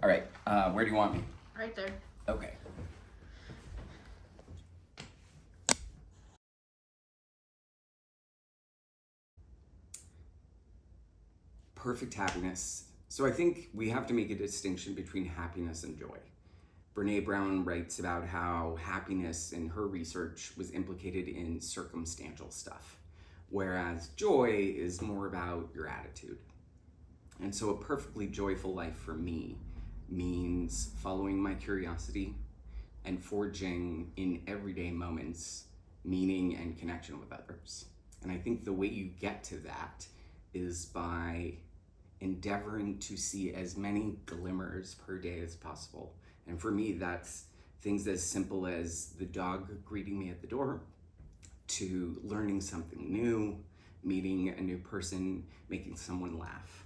All right, where do you want me? Right there. Okay. Perfect happiness. So I think we have to make a distinction between happiness and joy. Brene Brown writes about how happiness in her research was implicated in circumstantial stuff, whereas joy is more about your attitude. And so a perfectly joyful life for me means following my curiosity and forging in everyday moments meaning and connection with others. And I think the way you get to that is by endeavoring to see as many glimmers per day as possible. And for me, that's things as simple as the dog greeting me at the door, to learning something new, meeting a new person, making someone laugh.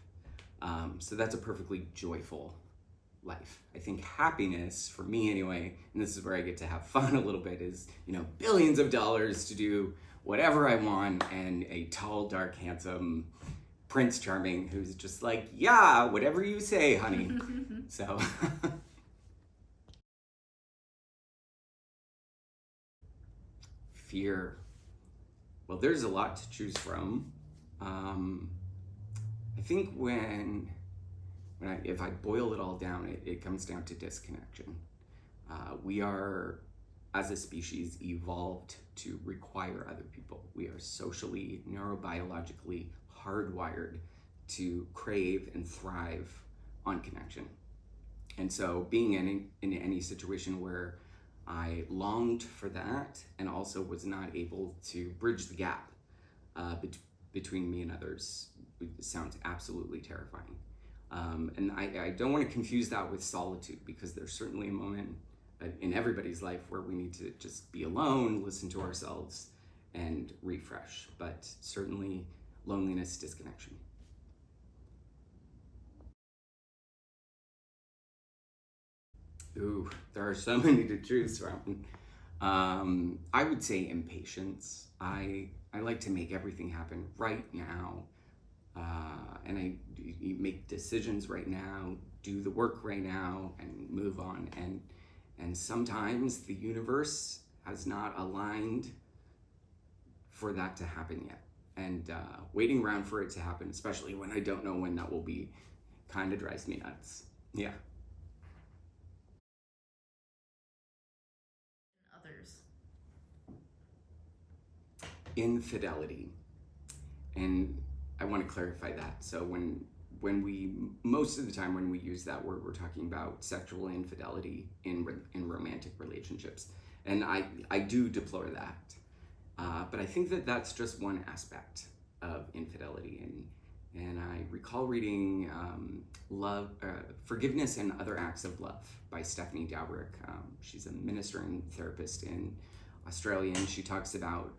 So that's a perfectly joyful life. I think happiness, for me anyway, and this is where I get to have fun a little bit, is, billions of dollars to do whatever I want, and a tall, dark, handsome Prince Charming who's just like, yeah, whatever you say, honey. So fear. Well, there's a lot to choose from. I think if I boil it all down, it comes down to disconnection. We are, as a species, evolved to require other people. We are socially, neurobiologically hardwired to crave and thrive on connection. And so being in any situation where I longed for that and also was not able to bridge the gap between me and others sounds absolutely terrifying. And I don't want to confuse that with solitude, because there's certainly a moment in everybody's life where we need to just be alone, listen to ourselves, and refresh. But certainly loneliness, disconnection. Ooh, there are so many to choose from. I would say impatience. I like to make everything happen right now, and I make decisions right now, do the work right now, and move on. And sometimes the universe has not aligned for that to happen yet. And waiting around for it to happen, especially when I don't know when that will be, kind of drives me nuts. Yeah. Others. Infidelity. And I want to clarify that. So when we, most of the time when we use that word, we're talking about sexual infidelity in romantic relationships. And I do deplore that. But I think that that's just one aspect of infidelity. And I recall reading Forgiveness and Other Acts of Love by Stephanie Dowrick. She's a minister and therapist in Australia, and she talks about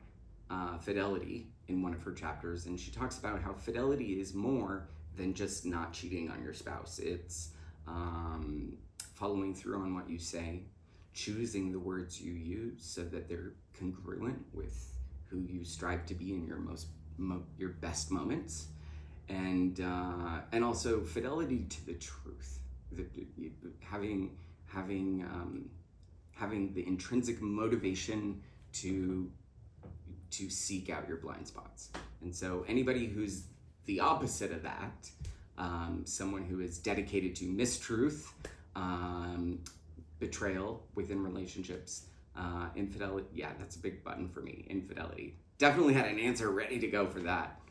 fidelity in one of her chapters. And she talks about how fidelity is more than just not cheating on your spouse. It's following through on what you say, choosing the words you use so that they're congruent with who you strive to be in your best moments, and also fidelity to the truth, having the intrinsic motivation to seek out your blind spots. And so anybody who's the opposite of that, someone who is dedicated to mistruth, betrayal within relationships, infidelity, yeah, that's a big button for me. Infidelity. Definitely had an answer ready to go for that.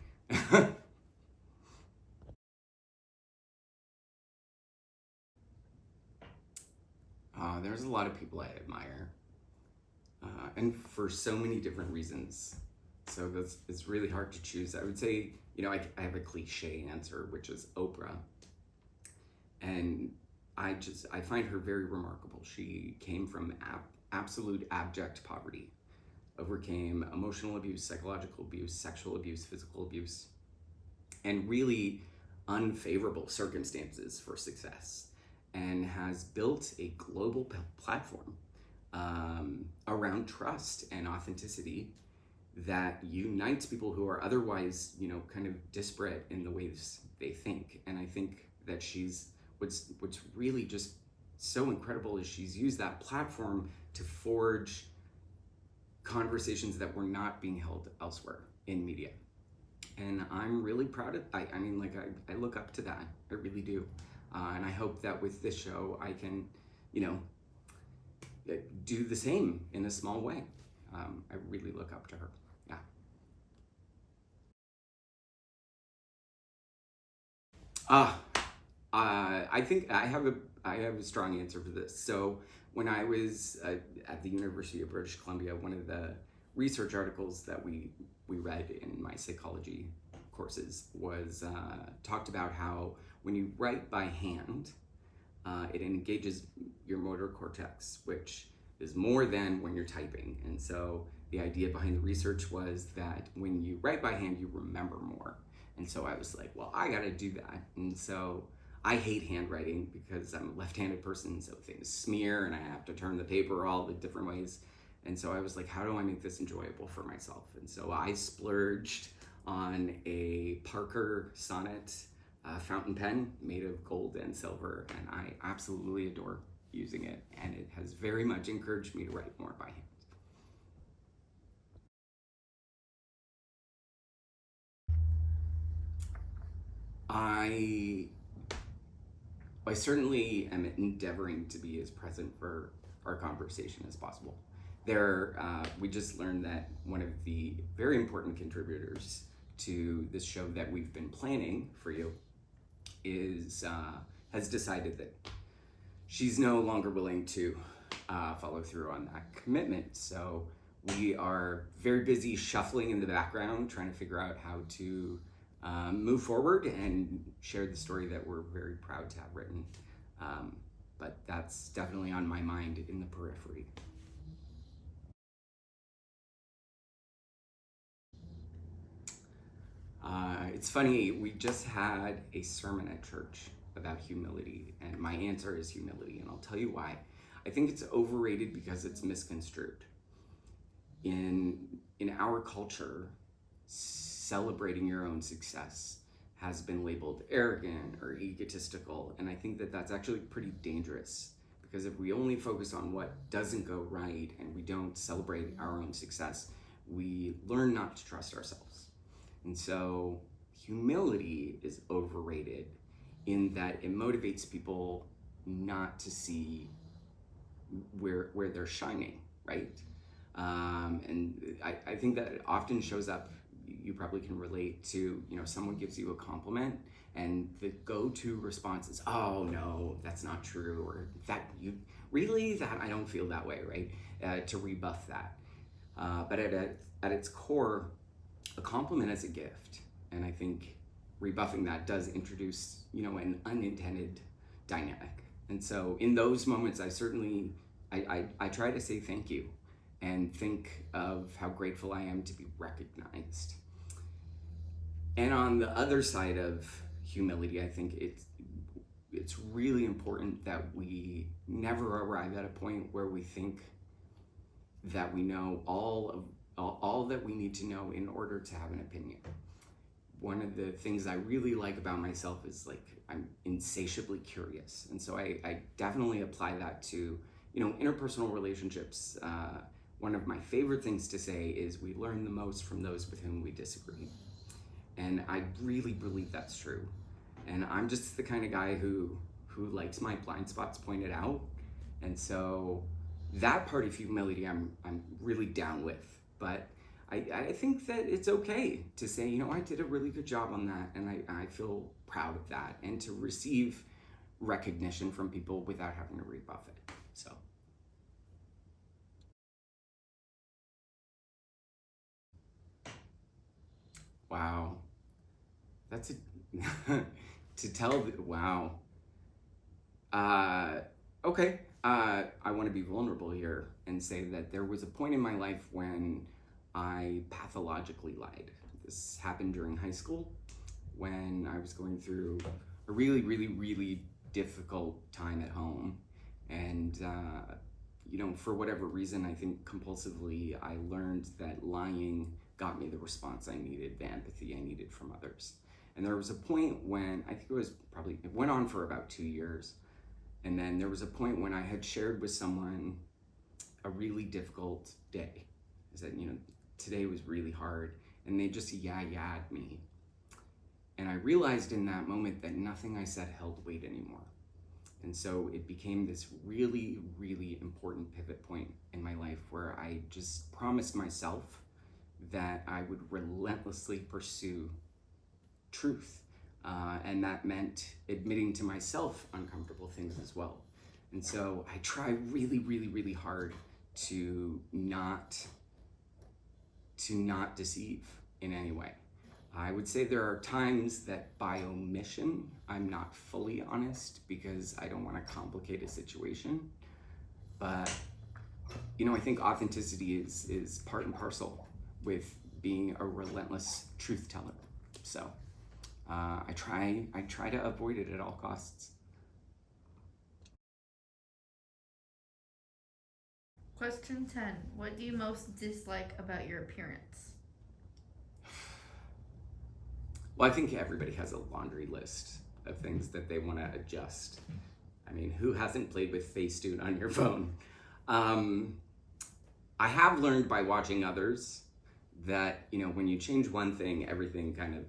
There's a lot of people I admire, and for so many different reasons. So it's really hard to choose. I would say, I have a cliche answer, which is Oprah. And I find her very remarkable. She came from absolute abject poverty, overcame emotional abuse, psychological abuse, sexual abuse, physical abuse, and really unfavorable circumstances for success, and has built a global platform around trust and authenticity that unites people who are otherwise, kind of disparate in the ways they think. And I think that she's what's really just so incredible is she's used that platform to forge conversations that were not being held elsewhere in media. And I'm really proud of, I mean, like, I look up to that. I really do. And I hope that with this show, I can, you know, do the same in a small way. I really look up to her. Yeah. Uh, I think I have a strong answer for this. So when I was at the University of British Columbia, one of the research articles that we read in my psychology courses was talked about how when you write by hand, it engages your motor cortex, which is more than when you're typing. And so the idea behind the research was that when you write by hand, you remember more. And so I was like, well, I got to do that. And so I hate handwriting because I'm a left-handed person, so things smear and I have to turn the paper all the different ways. And so I was like, how do I make this enjoyable for myself? And so I splurged on a Parker Sonnet fountain pen made of gold and silver, and I absolutely adore using it. And it has very much encouraged me to write more by hand. I I certainly am endeavoring to be as present for our conversation as possible. We just learned that one of the very important contributors to this show that we've been planning for you is has decided that she's no longer willing to follow through on that commitment. So we are very busy shuffling in the background, trying to figure out how to move forward and share the story that we're very proud to have written. But that's definitely on my mind in the periphery. It's funny, we just had a sermon at church about humility, and my answer is humility, and I'll tell you why. I think it's overrated because it's misconstrued. In our culture, celebrating your own success has been labeled arrogant or egotistical, and I think that that's actually pretty dangerous because if we only focus on what doesn't go right and we don't celebrate our own success, we learn not to trust ourselves. And so humility is overrated in that it motivates people not to see where they're shining, right? And I think that it often shows up, you probably can relate to, you know, someone gives you a compliment and the go-to response is, oh no, that's not true, or that you really, that I don't feel that way, right? To rebuff that. But at its core, a compliment is a gift. And I think rebuffing that does introduce, you know, an unintended dynamic. And so in those moments, I try to say thank you and think of how grateful I am to be recognized. And on the other side of humility, I think it's really important that we never arrive at a point where we think that we know all that we need to know in order to have an opinion. One of the things I really like about myself is like I'm insatiably curious, and so I definitely apply that to, you know, interpersonal relationships. One of my favorite things to say is we learn the most from those with whom we disagree, and I really believe that's true. And I'm just the kind of guy who likes my blind spots pointed out, and so that part of humility I'm really down with. But I think that it's okay to say, you know, I did a really good job on that, and I feel proud of that, and to receive recognition from people without having to rebuff it. So. Wow. That's a to tell wow. Uh okay. I want to be vulnerable here and say that there was a point in my life when I pathologically lied. This happened during high school when I was going through a really difficult time at home. And, you know, for whatever reason, I think compulsively, I learned that lying got me the response I needed, the empathy I needed from others. And there was a point when, I think it went on for about 2 years. And then there was a point when I had shared with someone a really difficult day. I said, today was really hard. And they just yeah-yahed me. And I realized in that moment that nothing I said held weight anymore. And so it became this really, really important pivot point in my life where I just promised myself that I would relentlessly pursue truth. And that meant admitting to myself uncomfortable things as well. And so I try really, really, really hard to not deceive in any way. I would say there are times that by omission, I'm not fully honest because I don't want to complicate a situation. But, I think authenticity is part and parcel with being a relentless truth teller. So I try to avoid it at all costs. Question 10. What do you most dislike about your appearance? Well, I think everybody has a laundry list of things that they want to adjust. I mean, who hasn't played with Facetune on your phone? I have learned by watching others that, when you change one thing, everything kind of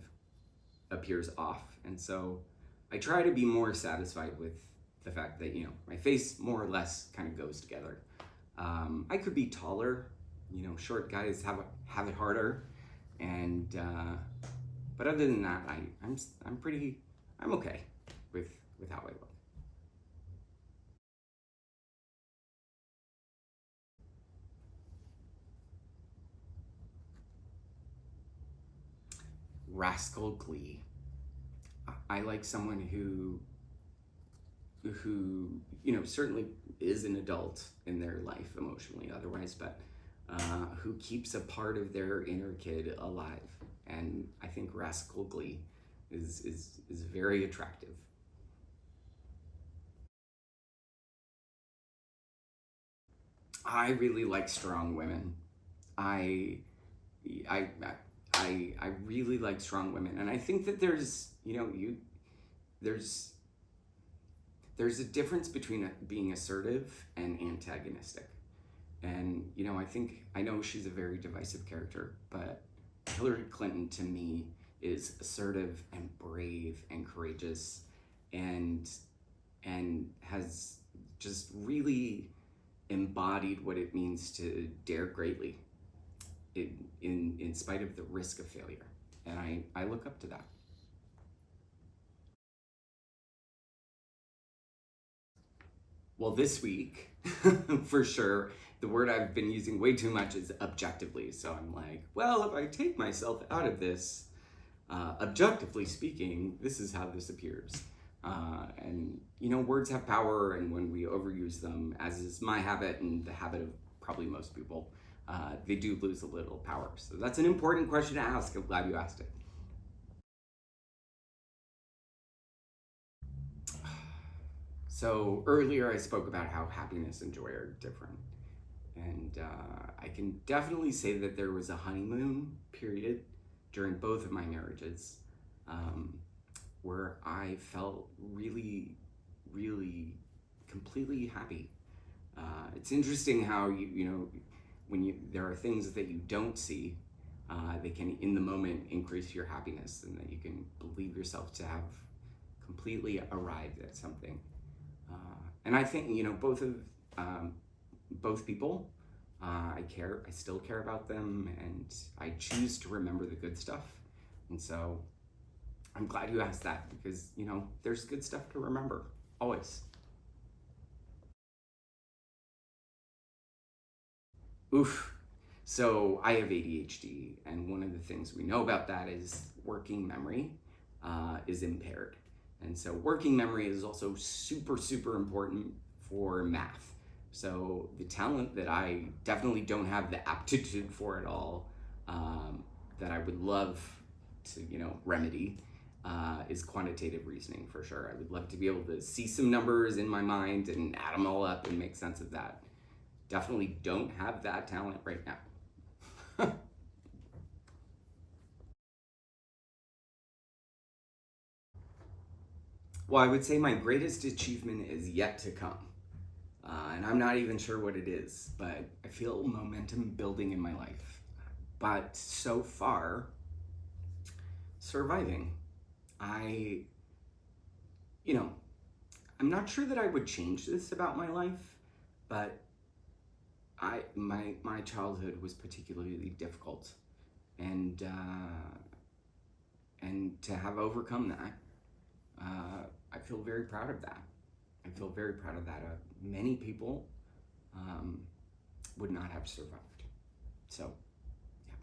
appears off. And so I try to be more satisfied with the fact that, my face more or less kind of goes together. I could be taller, short guys have it harder. And, but other than that, I'm okay with how I look. Rascal Glee. I like someone who certainly is an adult in their life emotionally, otherwise, but who keeps a part of their inner kid alive. And I think Rascal Glee is very attractive. I really like strong women. I I I really like strong women, and I think that there's there's a difference between being assertive and antagonistic. And I know she's a very divisive character, but Hillary Clinton to me is assertive and brave and courageous, and has just really embodied what it means to dare greatly in spite of the risk of failure. And I look up to that. Well, this week, for sure, the word I've been using way too much is objectively. So I'm like, well, if I take myself out of this, objectively speaking, this is how this appears. And, words have power, and when we overuse them, as is my habit and the habit of probably most people, they do lose a little power. So that's an important question to ask. I'm glad you asked it. So earlier I spoke about how happiness and joy are different. And I can definitely say that there was a honeymoon period during both of my marriages where I felt really, really completely happy. It's interesting how when there are things that you don't see, they can in the moment increase your happiness, and that you can believe yourself to have completely arrived at something. And I think both people. I still care about them, and I choose to remember the good stuff. And so I'm glad you asked that because there's good stuff to remember always. Oof. So I have ADHD, and one of the things we know about that is working memory is impaired. And so working memory is also super, super important for math. So the talent that I definitely don't have the aptitude for at all, that I would love to, remedy, is quantitative reasoning for sure. I would love to be able to see some numbers in my mind and add them all up and make sense of that. Definitely don't have that talent right now. Well, I would say my greatest achievement is yet to come. And I'm not even sure what it is, but I feel momentum building in my life. But so far, surviving. I, you know, I'm not sure that I would change this about my life, but my childhood was particularly difficult, and to have overcome that, I feel very proud of that. I feel very proud of that. Many people um, would not have survived. So, yeah.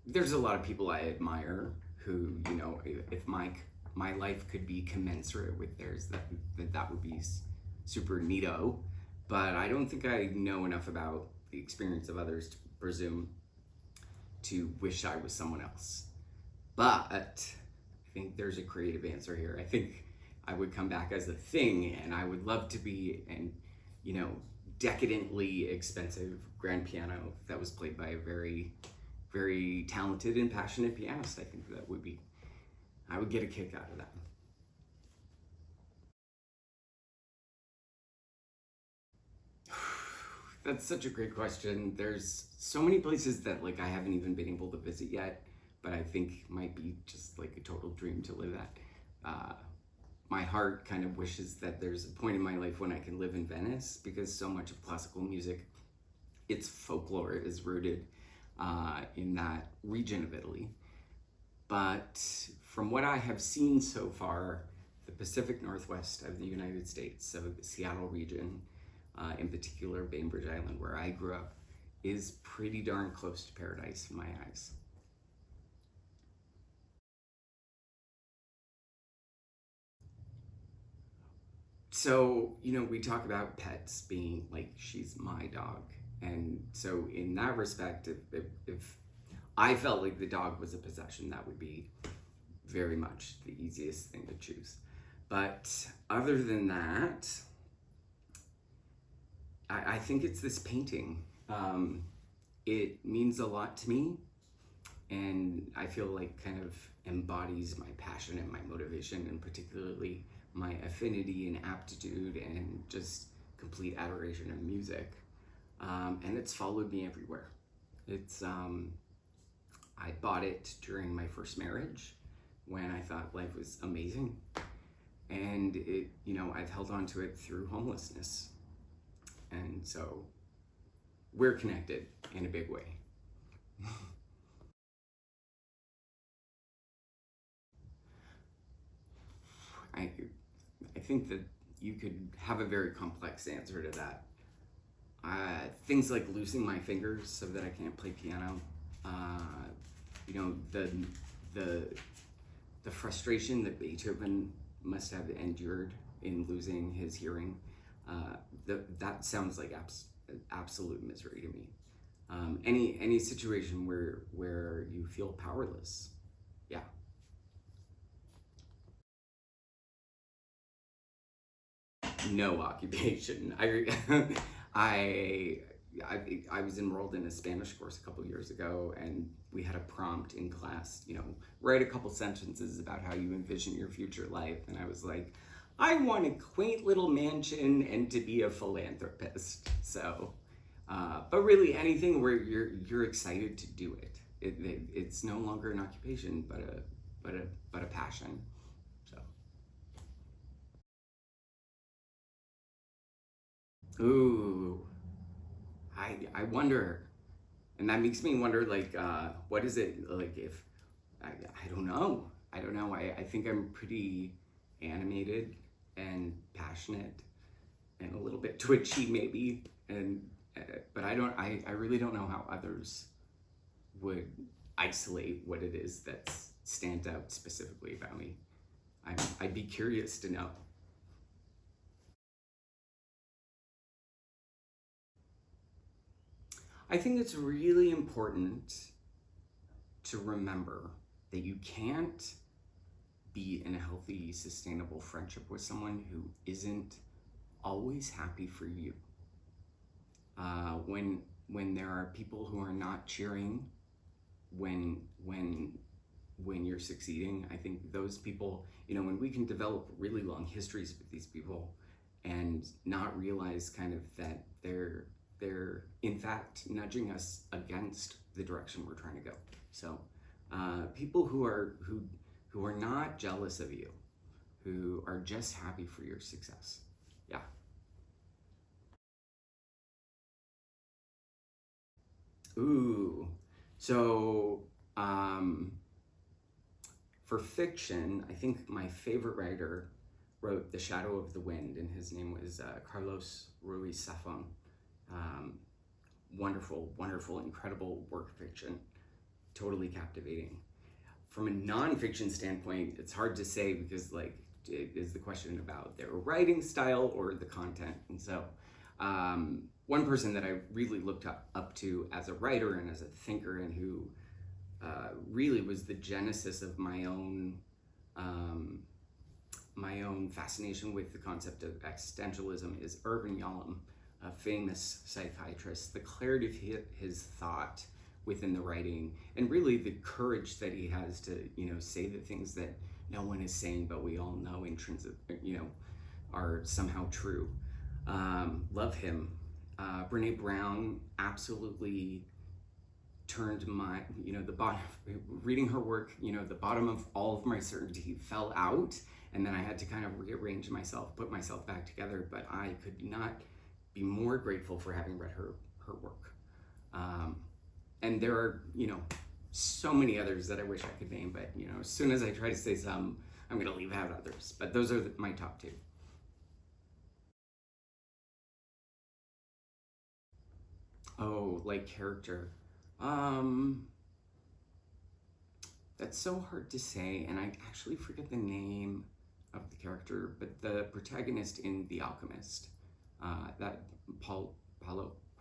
There's a lot of people I admire who, if my life could be commensurate with theirs, that would be super neato. But I don't think I know enough about the experience of others to presume to wish I was someone else. But I think there's a creative answer here. I think I would come back as a thing, and I would love to be an, decadently expensive grand piano that was played by a very, very talented and passionate pianist. I think I would get a kick out of that. That's such a great question. There's so many places that I haven't even been able to visit yet, but I think might be just a total dream to live at. My heart kind of wishes that there's a point in my life when I can live in Venice, because so much of classical music, its folklore is rooted in that region of Italy. But from what I have seen so far, the Pacific Northwest of the United States, so the Seattle region, in particular Bainbridge Island, where I grew up, is pretty darn close to paradise in my eyes. So, we talk about pets being she's my dog. And so, in that respect, if I felt like the dog was a possession, that would be very much the easiest thing to choose. But other than that, I think it's this painting. It means a lot to me, and I feel kind of embodies my passion and my motivation, and particularly my affinity and aptitude and just complete adoration of music. And it's followed me everywhere. I bought it during my first marriage when I thought life was amazing. And I've held on to it through homelessness. And so we're connected in a big way. I, I think that you could have a very complex answer to that. Things like losing my fingers so that I can't play piano. The the frustration that Beethoven must have endured in losing his hearing. That sounds like absolute misery to me. Any situation where you feel powerless. Yeah. No occupation. I I was enrolled in a Spanish course a couple years ago, and we had a prompt in class. Write a couple sentences about how you envision your future life, and I was like, I want a quaint little mansion and to be a philanthropist. So, but really anything where you're excited to do it. It's no longer an occupation, but a passion. So. Ooh, I wonder, and that makes me wonder, what is it like if I don't know. I don't know. I think I'm pretty animated and passionate and a little bit twitchy maybe, and but I really don't know how others would isolate what it is that stands out specifically about me. I'd be curious to know. I think it's really important to remember that you can't be in a healthy, sustainable friendship with someone who isn't always happy for you. When there are people who are not cheering, when when you're you're succeeding. I think those people, when we can develop really long histories with these people and not realize kind of that they're in fact nudging us against the direction we're trying to go. So people who are not jealous of you, who are just happy for your success. Yeah. Ooh. So for fiction, I think my favorite writer wrote The Shadow of the Wind, and his name was Carlos Ruiz Zafón. Wonderful, wonderful, incredible work of fiction. Totally captivating. From a nonfiction standpoint, it's hard to say because it is the question about their writing style or the content. And so one person that I really looked up to as a writer and as a thinker, and who really was the genesis of my own fascination with the concept of existentialism, is Irvin Yalom, a famous psychiatrist. The clarity of his thought within the writing, and really the courage that he has to say the things that no one is saying but we all know intrinsic are somehow true. Love him. Brene Brown absolutely turned my the bottom, reading her work, the bottom of all of my certainty fell out, and then I had to kind of rearrange myself, put myself back together. But I could not be more grateful for having read her work. And there are, so many others that I wish I could name, but, as soon as I try to say some, I'm going to leave out others. But those are my top two. Oh, like character. That's so hard to say, and I actually forget the name of the character, but the protagonist in The Alchemist, that Paulo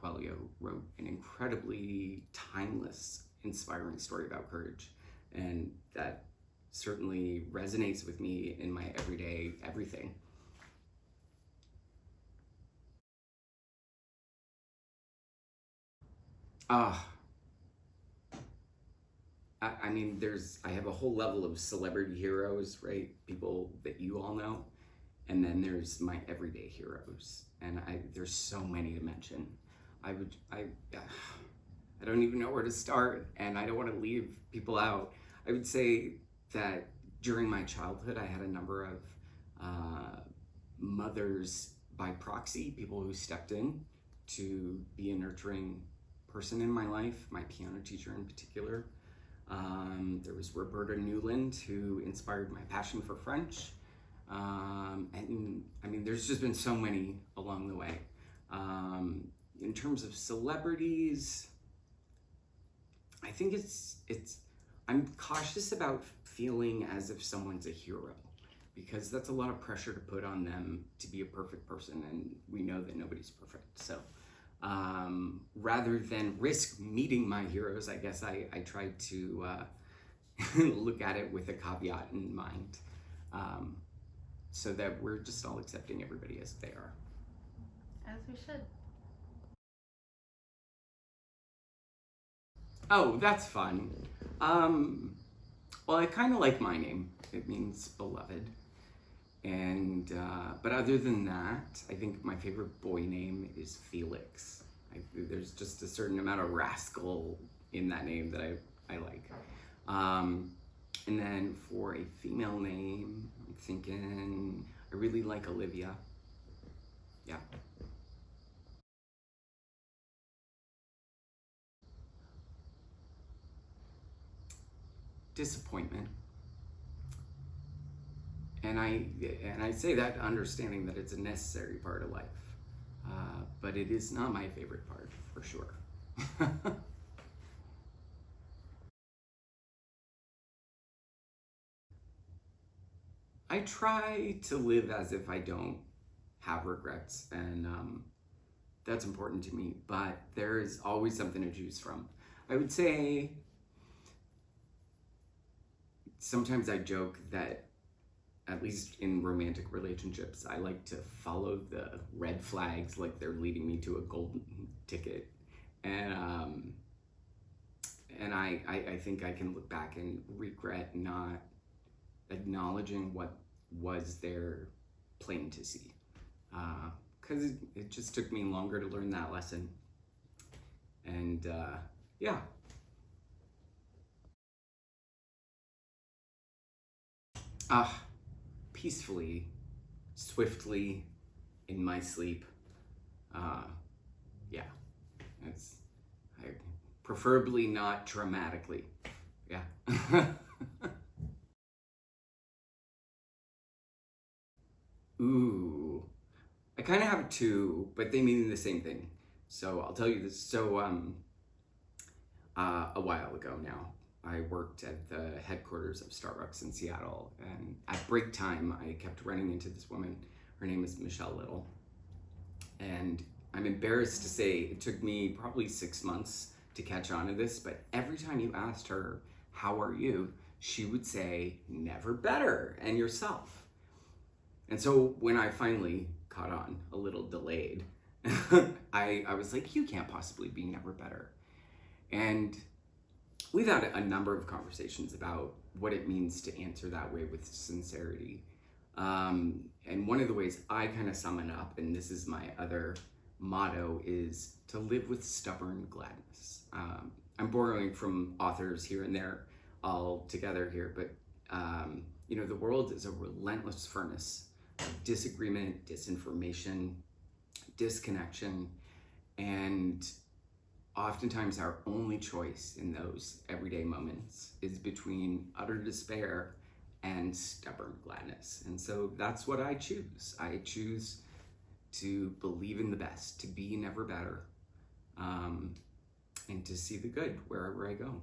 Coelho wrote an incredibly timeless, inspiring story about courage, and that certainly resonates with me in my everyday everything. I mean, I have a whole level of celebrity heroes, right? People that you all know, and then there's my everyday heroes, and there's so many to mention. I don't even know where to start, and I don't want to leave people out. I would say that during my childhood, I had a number of mothers by proxy, people who stepped in to be a nurturing person in my life, my piano teacher in particular. There was Roberta Newland, who inspired my passion for French. And I mean, there's just been so many along the way. In terms of celebrities, I think I'm cautious about feeling as if someone's a hero, because that's a lot of pressure to put on them to be a perfect person, and we know that nobody's perfect. So rather than risk meeting my heroes, I guess I tried to look at it with a caveat in mind, so that we're just all accepting everybody as they are. As we should. Oh, that's fun. Well, I kind of like my name. It means beloved. And, but other than that, I think my favorite boy name is Felix. There's just a certain amount of rascal in that name that I like. And then for a female name, I'm thinking I really like Olivia. Yeah. Disappointment. And I say that understanding that it's a necessary part of life, but it is not my favorite part, for sure. I try to live as if I don't have regrets, and that's important to me, but there is always something to choose from. I would say sometimes I joke that, at least in romantic relationships, I like to follow the red flags like they're leading me to a golden ticket. And And I think I can look back and regret not acknowledging what was there plain to see. Because it just took me longer to learn that lesson. And yeah. Peacefully, swiftly, in my sleep. Yeah. It's preferably not dramatically. Yeah. Ooh. I kind of have two, but they mean the same thing. So I'll tell you this. So a while ago now, I worked at the headquarters of Starbucks in Seattle, and at break time, I kept running into this woman. Her name is Michelle Little, and I'm embarrassed to say it took me probably 6 months to catch on to this, but every time you asked her, "How are you?" she would say, "Never better, and yourself." And so when I finally caught on, a little delayed, I was like, "You can't possibly be never better." And we've had a number of conversations about what it means to answer that way with sincerity. And one of the ways I kind of sum it up, and this is my other motto, is to live with stubborn gladness. I'm borrowing from authors here and there all together here, but the world is a relentless furnace of disagreement, disinformation, disconnection, and oftentimes our only choice in those everyday moments is between utter despair and stubborn gladness. And so that's what I choose. I choose to believe in the best, to be never better, and to see the good wherever I go.